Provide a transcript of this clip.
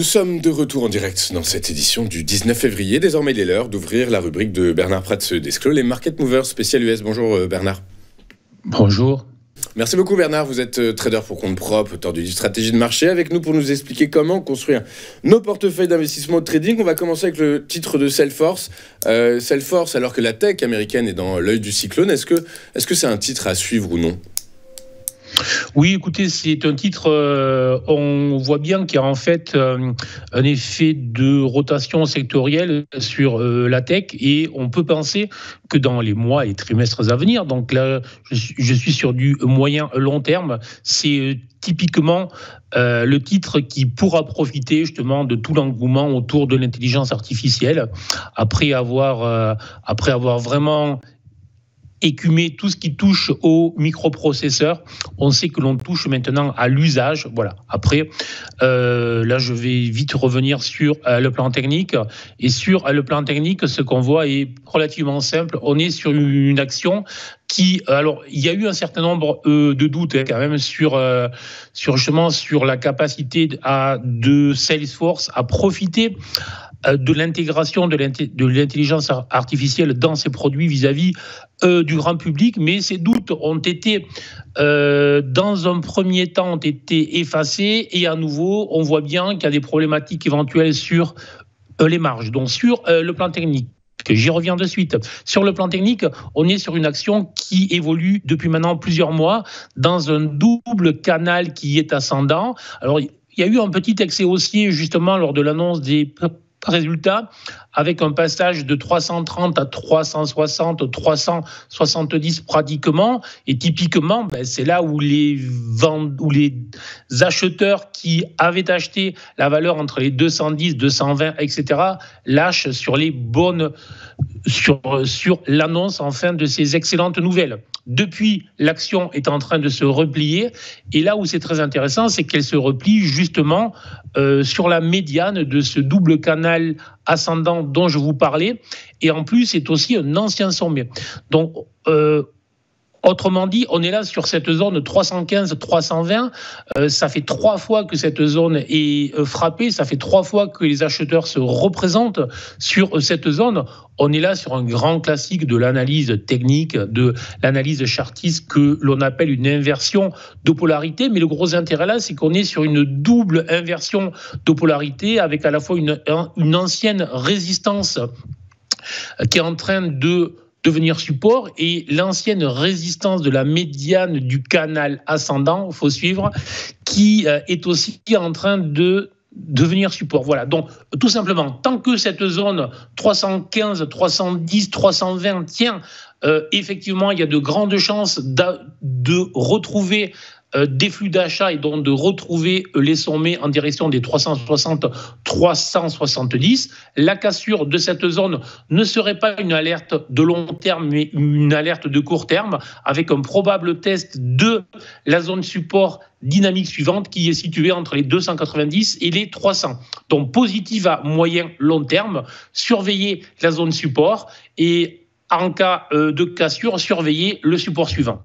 sommes de retour en direct dans cette édition du 19 février. Désormais, il est l'heure d'ouvrir la rubrique de Bernard Pratseux d'Esclot, les Market Movers spécial US. Bonjour Bernard. Bonjour. Merci beaucoup Bernard, vous êtes trader pour compte propre, auteur du livre Stratégie de marché, avec nous pour nous expliquer comment construire nos portefeuilles d'investissement au trading. On va commencer avec le titre de Salesforce. Salesforce, alors que la tech américaine est dans l'œil du cyclone, est-ce que c'est un titre à suivre ou non ? Oui, écoutez, c'est un titre, on voit bien qu'il y a en fait un effet de rotation sectorielle sur la tech et on peut penser que dans les mois et trimestres à venir, donc là je suis sur du moyen long terme, c'est typiquement le titre qui pourra profiter justement de tout l'engouement autour de l'intelligence artificielle après avoir vraiment écumer tout ce qui touche aux microprocesseurs. On sait que l'on touche maintenant à l'usage. Voilà. Après, là, je vais vite revenir sur le plan technique. Et sur le plan technique, ce qu'on voit est relativement simple. On est sur une action qui, alors, il y a eu un certain nombre de doutes quand même sur la capacité de Salesforce à profiter de l'intégration de l'intelligence artificielle dans ses produits vis-à-vis du grand public, mais ces doutes ont été, dans un premier temps, ont été effacés et à nouveau, on voit bien qu'il y a des problématiques éventuelles sur les marges. Donc sur le plan technique, j'y reviens de suite. Sur le plan technique, on est sur une action qui évolue depuis maintenant plusieurs mois dans un double canal qui est ascendant. Alors, il y a eu un petit excès haussier justement lors de l'annonce des résultats, avec un passage de 330 à 360, 370 pratiquement. Et typiquement, c'est là où les acheteurs qui avaient acheté la valeur entre les 210, 220, etc., lâchent sur les bonnes, sur l'annonce enfin de ces excellentes nouvelles. Depuis, l'action est en train de se replier. Et là où c'est très intéressant, c'est qu'elle se replie justement sur la médiane de ce double canal ascendant dont je vous parlais. Et en plus, c'est aussi un ancien sommet. Donc, autrement dit, on est là sur cette zone 315-320. Ça fait 3 fois que cette zone est frappée. Ça fait 3 fois que les acheteurs se représentent sur cette zone. On est là sur un grand classique de l'analyse technique, de l'analyse chartiste que l'on appelle une inversion de polarité. Mais le gros intérêt là, c'est qu'on est sur une double inversion de polarité avec à la fois une ancienne résistance qui est en train de devenir support et l'ancienne résistance de la médiane du canal ascendant, il faut suivre, qui est aussi en train de devenir support. Voilà, donc tout simplement, tant que cette zone 315, 310, 320 tient, effectivement, il y a de grandes chances de retrouver des flux d'achat et donc de retrouver les sommets en direction des 360, 370. La cassure de cette zone ne serait pas une alerte de long terme, mais une alerte de court terme, avec un probable test de la zone support dynamique suivante qui est située entre les 290 et les 300. Donc positive à moyen long terme, surveiller la zone support et en cas de cassure, surveiller le support suivant.